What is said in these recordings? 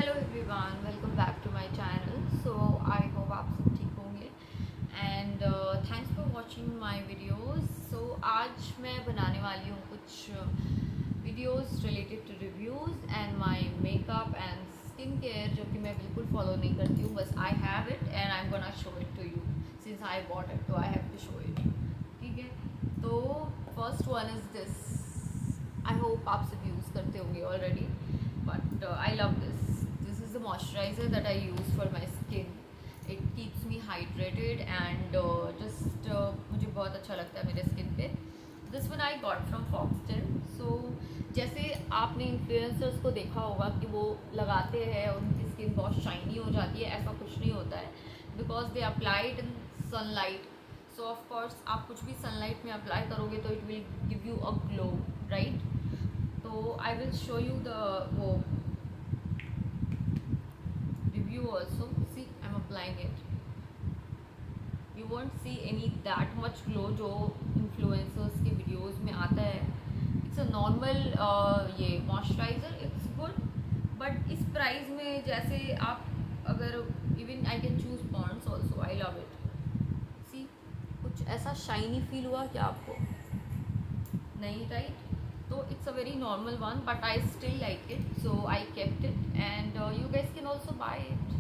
Hello everyone, welcome back to my channel. So I hope आप सब ठीक होंगे and thanks for watching my videos. So आज मैं बनाने वाली हूँ कुछ videos related to reviews and my makeup and skin care, जो कि मैं बिल्कुल फॉलो नहीं करती हूँ। बस I have it and I am gonna show it to you since I bought it, तो I have to show it. ठीक है, तो first one is this. I hope आप सब यूज़ करते होंगे already, but I love this. This is the moisturizer that I use for my skin. It keeps me hydrated and just मुझे बहुत अच्छा लगता है मेरे स्किन पे। This one I got from Foxtel. So जैसे आपने इन्फ्लुएंसर्स को देखा होगा कि वो लगाते हैं और उनकी स्किन बहुत शाइनी हो जाती है, ऐसा कुछ नहीं होता है because they applied in sunlight. So of course आप कुछ भी सनलाइट में अप्लाई करोगे तो it will give you a glow, right? तो I will show you the वो review also. See, I'm applying it. You won't see any that much glow जो influencers के videos में आता है. It's a normal ये moisturizer. It's good, but इस price में जैसे आप अगर even I can choose Pond's also. I love it. See, कुछ ऐसा shiny feel हुआ क्या आपको? नहीं, right? So it's a very normal one, but I still like it, so I kept it, and you guys can also buy it.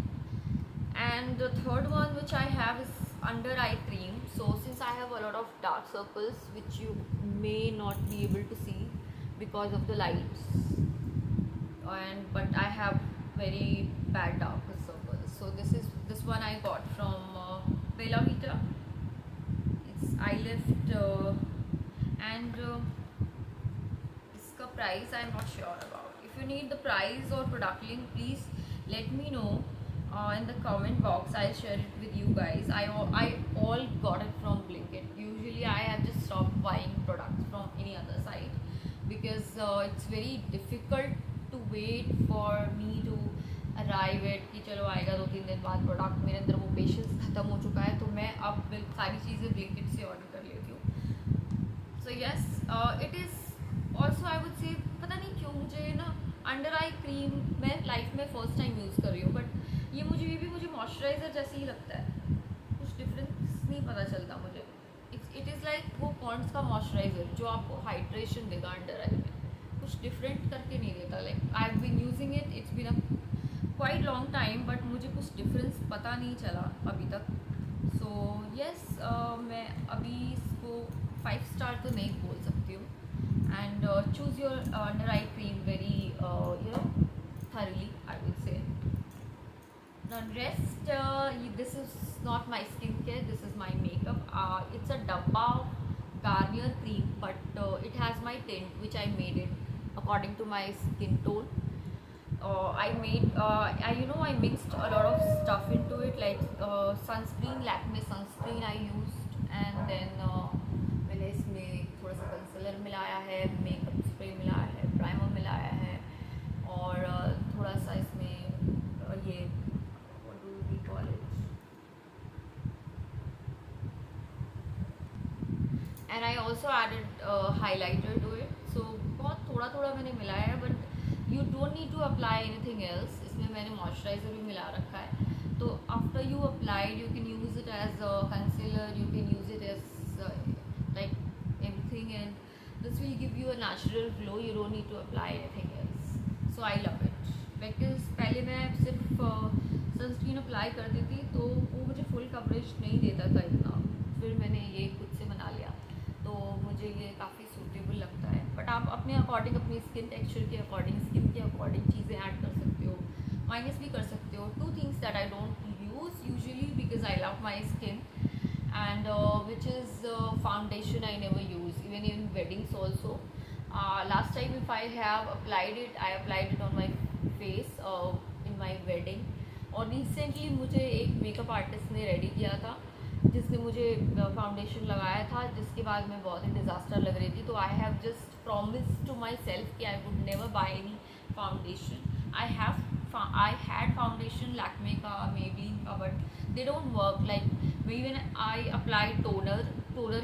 And the third one which I have is under eye cream. So since I have a lot of dark circles which you may not be able to see because of the lights, and but I have very bad dark circles, so this one I got from Bella Vita. It's eye lift, and इसका price I'm not sure about. If you need the price or product link, please let me know in the comment box. I'll share it with you guys. I all got it from Blinkit. Usually I have just stopped buying products from any other site because it's very difficult to wait for me to arrive at कि चलो आएगा 2-3 दिन बाद product. मेरे अंदर वो patience ख़त्म हो चुका है, तो मैं अब सारी चीज़ें ब्लिंकिट से ऑर्डर कर लेती हूँ। So yes, it is also I would say, पता नहीं क्यों मुझे ना अंडर आई क्रीम मैं लाइफ में फ़र्स्ट टाइम यूज़ कर रही हूँ, बट ये मुझे मॉइस्चराइज़र जैसे ही लगता है, कुछ डिफरेंस नहीं पता चलता मुझे। इट इज़ लाइक वो पॉन्ड्स का मॉइस्चराइज़र जो आपको हाइड्रेशन देगा अंडर आई में, कुछ डिफरेंट करके नहीं देता। Like I have been using it, it's been a quite long time, but मुझे कुछ डिफरेंस पता नहीं चला अभी तक। सो यस, मैं अभी इसको 5 स्टार तो नहीं बोल सकती हूँ। And choose your under eye cream very thoroughly, I would say. Now rest, this is not my skincare, this is my makeup. It's a Dabba Garnier cream, but it has my tint which I made it according to my skin tone. I mixed a lot of stuff into it, like sunscreen, Lakme sunscreen I used, and then मैंने इसमें थोड़ा सा concealer मिलाया है, makeup spray मिलाया है, primer मिलाया है, और थोड़ा सा इसमें ये what do we call it, and I also added highlighter to it. So बहुत थोड़ा थोड़ा मैंने मिलाया है, but you don't need to apply anything else. इसमें मैंने मॉइस्चराइज़र भी मिला रखा है, तो after you applied you can use it as concealer, you can use it as like everything, and this will give you a natural glow. You don't need to apply anything else. So I love it because पहले मैं सिर्फ sunscreen apply करती थी तो वो मुझे full coverage नहीं देता था इतना, फिर मैंने ये खुद से बना लिया, तो मुझे ये काफ़ी सूटेबल लगता है। बट आप अपने अकॉर्डिंग, अपनी स्किन टेक्सचर के अकॉर्डिंग, स्किन के अकॉर्डिंग चीज़ें ऐड कर सकते हो, माइनस भी कर सकते हो। 2 things that I don't use usually because I love my skin, and which is foundation I never use, even in weddings also. Last time if I have applied it, I applied it on my face in my wedding, और recently मुझे एक makeup artist ने ready किया था जिसने मुझे foundation लगाया था, जिसके बाद मैं बहुत ही डिज़ास्टर लग रही थी। तो I have just promise to myself कि I would never buy any foundation. I had foundation Lakme का, Maybelline का, but they don't work. Like even I apply toner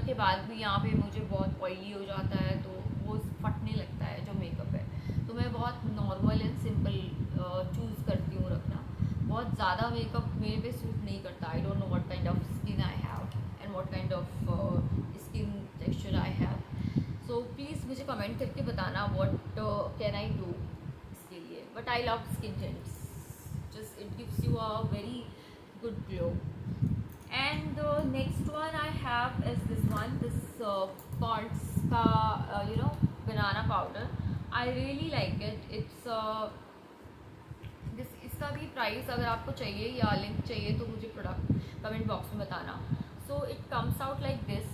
के बाद भी यहाँ पे मुझे बहुत ऑयली हो जाता है, तो वो फटने लगता है जो मेकअप है। तो मैं बहुत नॉर्मल एंड सिंपल चूज़ करती ज़्यादा मेकअप मेरे पे सूट नहीं करता. आई don't know what kind of skin I have and what kind of skin texture I have. So please मुझे कमेंट करके बताना व्हाट कैन आई डू इसके लिए. But I love skin tints, just it gives you a very good glow. And the next one I have is this one, this Ponds ka banana powder. I really like it. It's this इसका भी price अगर आपको चाहिए या link चाहिए तो मुझे product comment box में बताना. So it comes out like this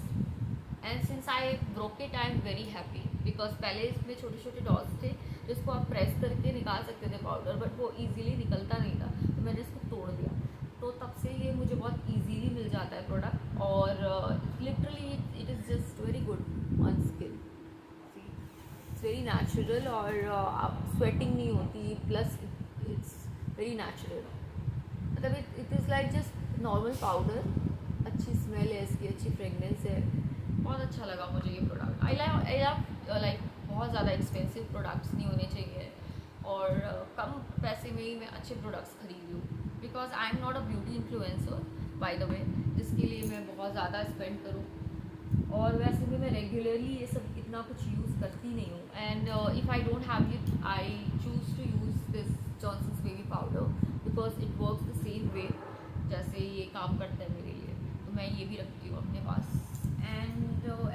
and since I broke it I am very happy because पहले इसमें छोटे छोटे डॉट्स थे जिसको आप प्रेस करके निकाल सकते थे पाउडर, बट वो ईजिली निकलता नहीं था तो मैंने इसको तोड़ दिया. तो तब से ये मुझे बहुत इजीली मिल जाता है प्रोडक्ट और literally it is just very good on skin. It's very natural और आप स्वेटिंग नहीं होती, प्लस इट्स वेरी नेचुरल. मतलब it is like just normal powder. अच्छी स्मेल है इसकी, अच्छी फ्रेगनेंस है. बहुत अच्छा लगा मुझे ये प्रोडक्ट. आई लव लाइक बहुत ज़्यादा एक्सपेंसिव प्रोडक्ट्स नहीं होने चाहिए और कम पैसे में ही मैं अच्छे प्रोडक्ट्स खरीद लूँ because I am not a beauty influencer by the way जिसके लिए मैं बहुत ज़्यादा स्पेंड करूँ. और वैसे भी मैं रेगुलरली ये सब इतना कुछ यूज़ करती नहीं हूँ. And if I don't have it I choose to use this Johnson's baby powder because it works the same way जैसे ये काम करता है मेरे लिए, तो मैं ये भी रखती हूँ अपने पास. And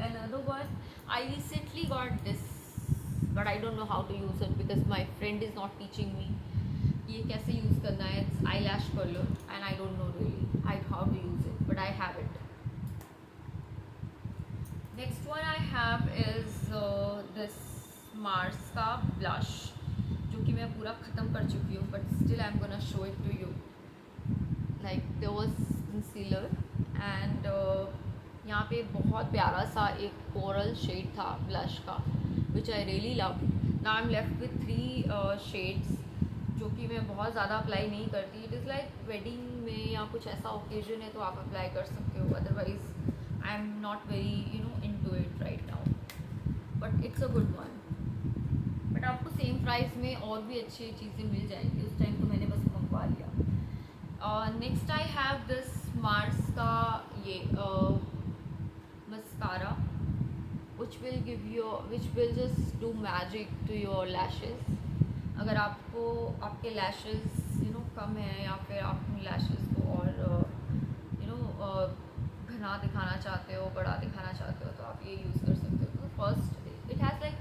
another one, I recently got this but I don't know how to use it because my friend is not teaching me ये कैसे यूज़ करना है. It's eyelash curler and I don't know really I how to use it but I have it. Next one I have is this Mars का blush जो कि मैं पूरा ख़त्म कर चुकी हूँ but still I am gonna show it to you. Like there was concealer and यहाँ पे बहुत प्यारा सा एक कोरल शेड था ब्लश का which I really love. Now I am left with 3 shades जो कि मैं बहुत ज़्यादा अप्लाई नहीं करती. इट इज़ लाइक वेडिंग में या कुछ ऐसा ओकेजन है तो आप अप्लाई कर सकते हो, otherwise I am not very into it right now but it's a good one. But आपको सेम प्राइस में और भी अच्छी चीज़ें मिल जाएंगी. उस टाइम तो मैंने बस मंगवा लिया. Next I have this Mars का ये mascara which will just do magic to your lashes. अगर आपको आपके लैशेस कम है या फिर आप अपने लैशेस को और घना दिखाना चाहते हो, बड़ा दिखाना चाहते हो तो आप ये यूज़ कर सकते हो. तो फर्स्ट इट हैज़ लाइक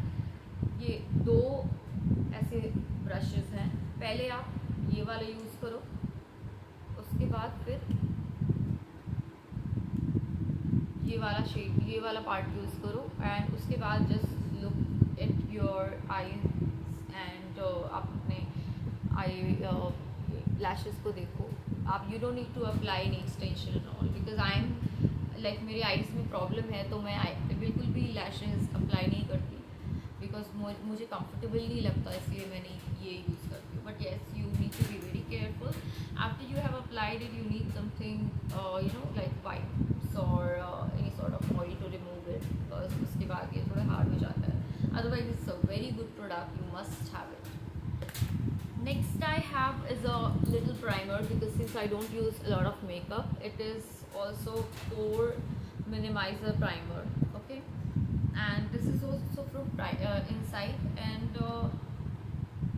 ये 2 ऐसे ब्रशेस हैं. पहले आप ये वाला यूज़ करो, उसके बाद फिर ये वाला पार्ट यूज़ करो एंड उसके बाद just look at your eyes and आप अपने आई लैशेस को देखो. आप you don't need to apply any extension and all because I am like मेरी आईज में प्रॉब्लम है तो मैं बिल्कुल भी लैशेस अप्लाई नहीं करती बिकॉज मुझे कंफर्टेबल नहीं लगता, इसलिए मैंने ये यूज़ करती हूँ. But yes you need to be very careful after you have applied it. You need something like wipes और any sort of oil to remove it because उसके बाद ये थोड़ा हार्ड हो जाता है. Otherwise it's a very good product, you must have it. Next I have is a little primer because since I don't use a lot of makeup, it is also pore minimizer primer. Okay, and this is also from Inside, and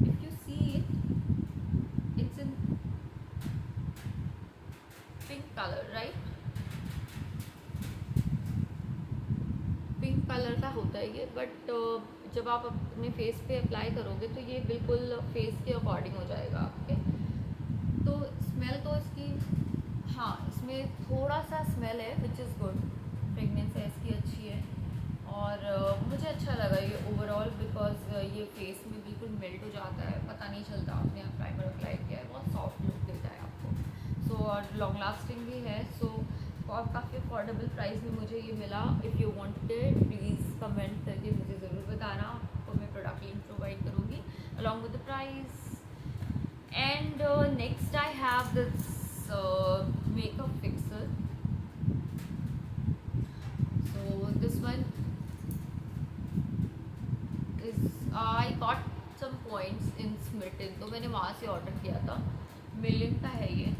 if you see it, it's in pink color, right? Pink colour का होता है ये, but जब आप अपने face पे apply करोगे तो ये बिल्कुल फेस के अकॉर्डिंग हो जाएगा आपके. तो स्मेल तो इसकी हाँ इसमें थोड़ा सा स्मेल है विच इज़ गुड. फ्रेगनेंस है इसकी अच्छी है और मुझे अच्छा लगा ये ओवरऑल बिकॉज ये फेस में बिल्कुल मेल्ट हो जाता है, पता नहीं चलता आपने प्राइमर अप्लाई किया है. बहुत सॉफ्ट लुक देता है आपको. सो और लॉन्ग लास्टिंग भी है. सो और काफ़ी अफोर्डेबल प्राइस में मुझे ये मिला. If you wanted please comment करके मुझे ज़रूर बताना, आपको मैं प्रोडक्ट लिंक प्रोवाइड करूँगी along with the price. And next I have this makeup fixer. So this one is I got some points in Smitten, तो मैंने वहाँ से ऑर्डर किया था. मिलियन का है ये,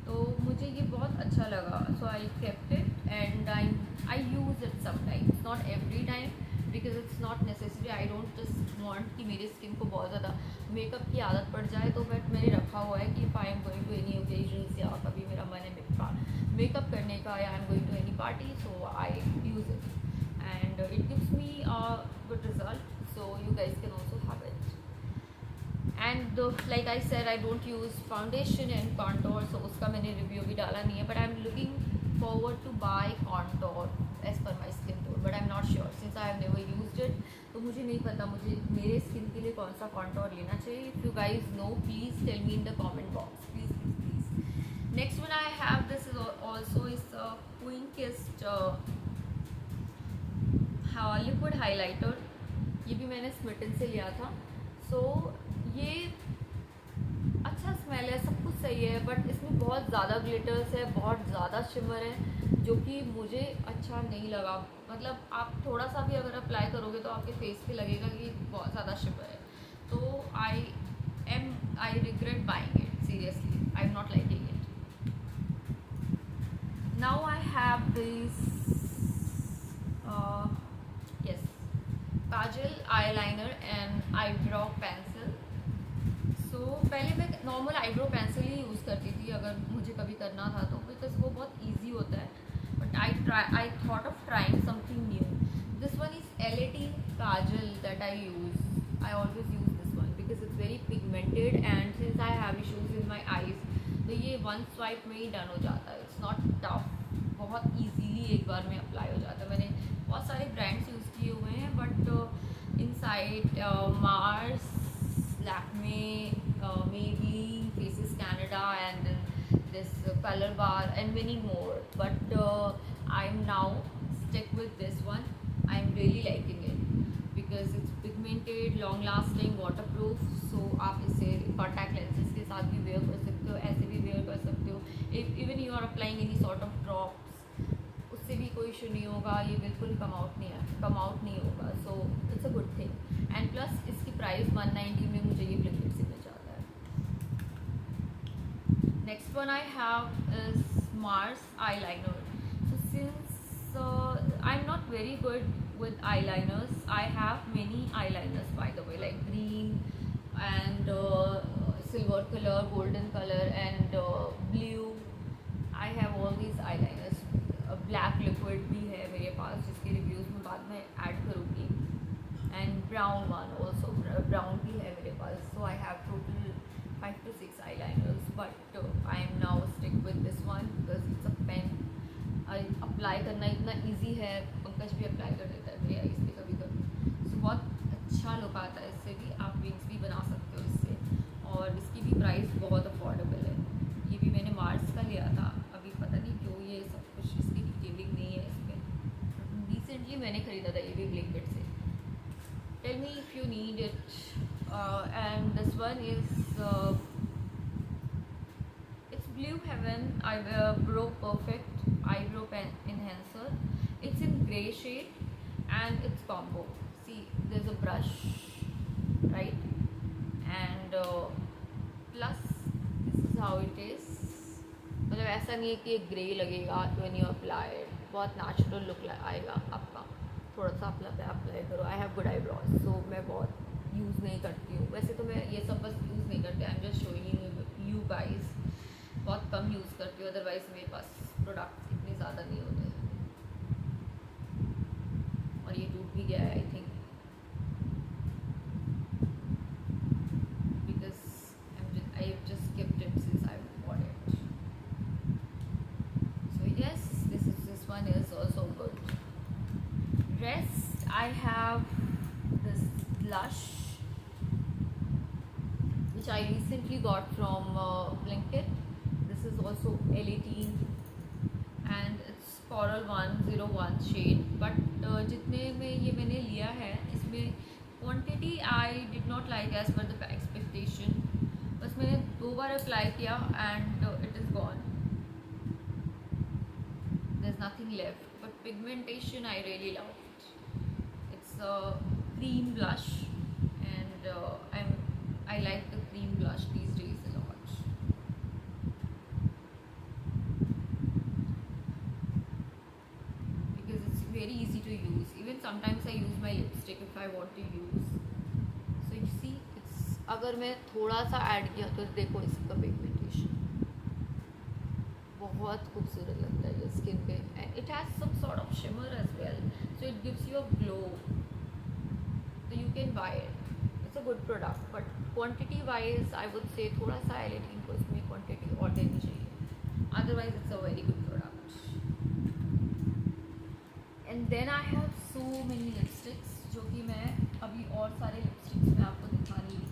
तो मुझे ये बहुत अच्छा लगा, so I kept it and I use it sometimes, not every time because it's not necessary. I don't just want कि मेरी स्किन को बहुत ज़्यादा मेकअप की आदत पड़ जाए, तो बट मैंने रखा हुआ है कि I am going to any occasions या कभी मेरा मन है मेकअप करने का या I am going to any party, so I use it and it gives me a good result, so you guys can also have it. And like I said, I don't use foundation and contour, so उसका मैंने review भी डाला नहीं है, but I'm looking forward to buy contour as per my skin tone, but I'm not sure since I have never used it, तो मुझे नहीं पता मुझे मेरे स्किन के लिए कौन सा contour लेना चाहिए. If you guys know, please tell me in the comment box, please please please. Next one I have, this is also is Quinkest liquid highlighter. ये भी मैंने स्मिटन से लिया था. सो ये अच्छा स्मेल है, सब कुछ सही है, बट इसमें बहुत ज़्यादा ग्लिटर्स है, बहुत ज़्यादा शिमर है, जो कि मुझे अच्छा नहीं लगा. मतलब आप थोड़ा सा भी अगर अप्लाई करोगे तो आपके फेस पे लगेगा कि बहुत ज़्यादा शिमर है. तो I regret buying it, seriously I am not liking it. Now I have this yes, kajal, eyeliner and eyebrow pencil. So पहले मैं नॉर्मल आईब्रो पेंसिल ही यूज़ करती थी अगर मुझे कभी करना था तो, बिकॉज वो बहुत ईजी होता है. But I thought of trying something new. This one is LAT Kajal that I use. I always use this one because it's very pigmented and since I have issues in my eyes, तो ये one swipe में ही done हो जाता है. It's not tough, बहुत easily एक बार में apply हो जाता है. मैंने बहुत सारे ब्रांड्स यूज़ किए हुए हैं, but inside, Mars, Lakme, Maybelline, Faces Canada, and this Color Bar and many more. But I'm now stick with this one. I'm really liking it because it's pigmented, long lasting, waterproof. So आप इसे contact lenses के साथ भी wear कर सकते हो, ऐसे भी wear कर सकते हो. If even you are applying any sort of drops, उससे भी कोई इशू नहीं होगा. ये बिल्कुल कम आउट नहीं होगा. So it's a good thing. And plus इसकी प्राइस 190 में मुझे ये ब्लिंकिट से मिल जाता है. Next one I have is Mars eyeliner. So since I'm not very good with eyeliners, I have many eyeliners by the way, like green and silver color, golden color and blue. I have all these eyeliners. Black liquid भी है मेरे पास जिसके reviews मैं बाद में add करूँगी. And brown one also, brown भी है मेरे पास. सो I have total 5 to 6 eyeliners, but I am now stick with this one because it's a pen. Apply करना इतना ईजी है, पंकज भी अप्लाई कर देता है मेरे आईज पे कभी कभी. सो बहुत अच्छा लुक आता है इससे भी. आप विंग्स भी बना सकते हो इससे, और इसकी भी प्राइस बहुत अफोर्डेबल है. ये भी मैंने मार्स का लिया था. अभी पता नहीं क्यों ये सब कुछ इसकी डिटेलिंग नहीं है इसमें. रिसेंटली मैंने ख़रीदा था ये भी ब्लिंकिट से. Tell me if you need it. And this one is it's Blue Heaven Eyebrow Perfect Eyebrow Pen Enhancer. It's in grey shade and it's combo. See, there's a brush, right? And plus this is how it is. मतलब ऐसा नहीं है कि एक grey लगेगा when you apply it. बहुत natural look आएगा आपका. थोड़ा सा अप्लाई करो. आई हैव गुड आईब्रोज, सो मैं बहुत यूज़ नहीं करती हूँ. वैसे तो मैं ये सब बस यूज़ नहीं करती. I am just showing you guys. बहुत कम यूज़ करती हूँ, अदरवाइज मेरे पास प्रोडक्ट्स इतने ज़्यादा नहीं होते. और ये टूट भी गया है I think, because I have just gift it since I bought it. So yes, this one is also good. Rest, I have this blush which I recently got from Blinkit. This is also LAT and it's Coral 101 shade. But जितने में ये मैंने लिया है इसमें quantity I did not like as per the expectation. बस मैंने 2 बार apply किया and it is gone. There's nothing left. But pigmentation I really love. It's a cream blush and I like the cream blush these days a lot. sometimes I use my lipstick if I want to use. So you see, it's अगर मैं थोड़ा सा add किया तो देखो इसका pigmentation बहुत खूबसूरत लगता है ये स्किन पे, and it has some sort of shimmer as well, so it gives you a glow, so you can buy it. It's a good product, but quantity wise I would say थोड़ा सा एलिटिन को इसमें quantity और देनी चाहिए, otherwise it's a very good product. And then I have so many lipsticks, जो कि मैं अभी और सारे लिपस्टिक्स मैं आपको दिखा नहीं रही,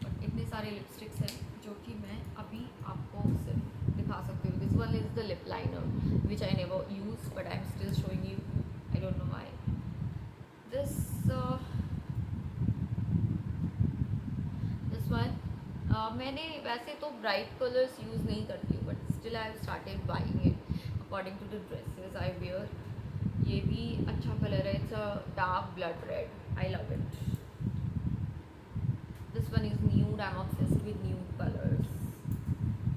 बट इतने सारे लिपस्टिक्स हैं जो कि मैं अभी आपको सिर्फ दिखा सकती हूँ. This one is the lip liner which I never use, but I am still showing you. I don't know why. This one मैंने वैसे तो ब्राइट कलर्स यूज़ नहीं करती हूँ, but still I have started buying it according to the dresses I wear. ये भी अच्छा colour है, it's a dark blood red. I love it. This one is nude. I am obsessed with nude colours.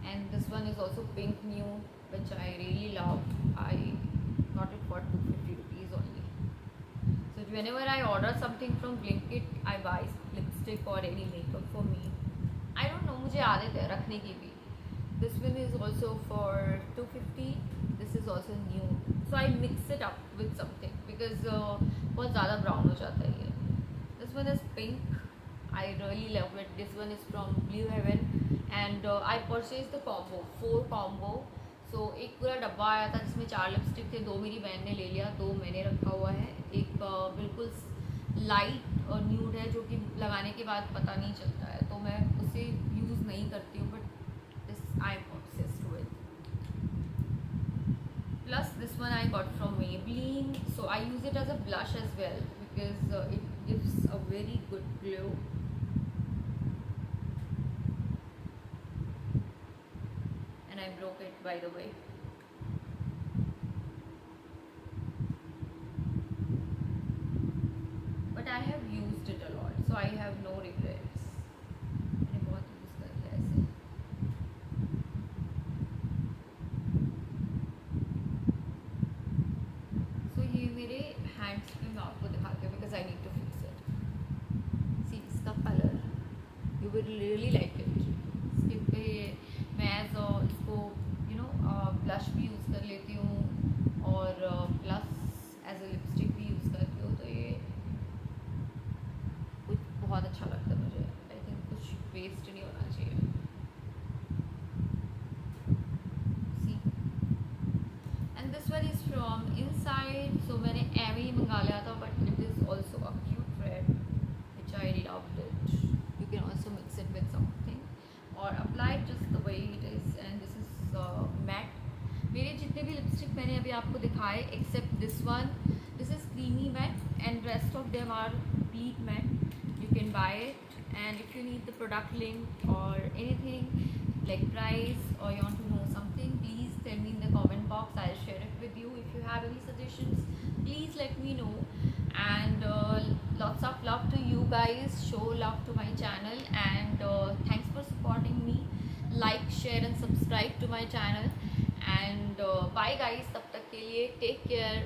And this one is also pink nude which I really love. I got it for 250 rupees only. So whenever I order something from Blinkit, I buy lipstick or any makeup for me. I don't know, मुझे आदत है रखने की भी. This one is also for 250. This is also new. So I mix it up with something because बहुत ज़्यादा brown हो जाता है ये. This one is pink. I really love it. This one is from Blue Heaven and I purchased the combo, 4 combo. So एक पूरा डब्बा आया था जिसमें 4 लिपस्टिक थे. 2 मेरी बहन ने ले लिया, 2 मैंने रखा हुआ है. एक बिल्कुल लाइट और न्यूड है जो कि लगाने के बाद पता नहीं चलता है, तो मैं उसे यूज़ नहीं करती हूँ, but this I am obsessed with. Plus this one I got from Maybelline, so I use it as a blush as well because it gives a very good glow. And I broke it, by the way. But I have used it a lot, so I have no regrets. मैंने बहुत use कर लिया ऐसे. So ये मेरे hands पे मैं आपको दिखाती हूँ because I need to fix it. See इसका colour, you will really like it. Skin पे मैं इसको ब्लश भी यूज़ कर लेती हूँ और प्लस एज अ लिपस्टिक भी यूज़ करती हूँ, तो ये कुछ बहुत अच्छा लगता है मुझे. आई थिंक कुछ वेस्ट नहीं होना चाहिए. See and this one is from inside. So मैंने एम ही मंगा लिया था, but it is also a cute red which I loved it. You can also mix it with something और apply just the way it is. And this is matte. मेरे जितने भी lipstick मैंने अभी आपको दिखाए except this one, this is creamy matte and rest of them are complete matte. You can buy it, and if you need the product link or anything like price or you want to know something, please tell me in the comment box. I'll share it with you. If you have any suggestions, please let me know. And lots of love to you guys. Show love to my channel, and thanks for supporting me. Like, share and subscribe to my channel. And bye guys, तब तक के लिए take care.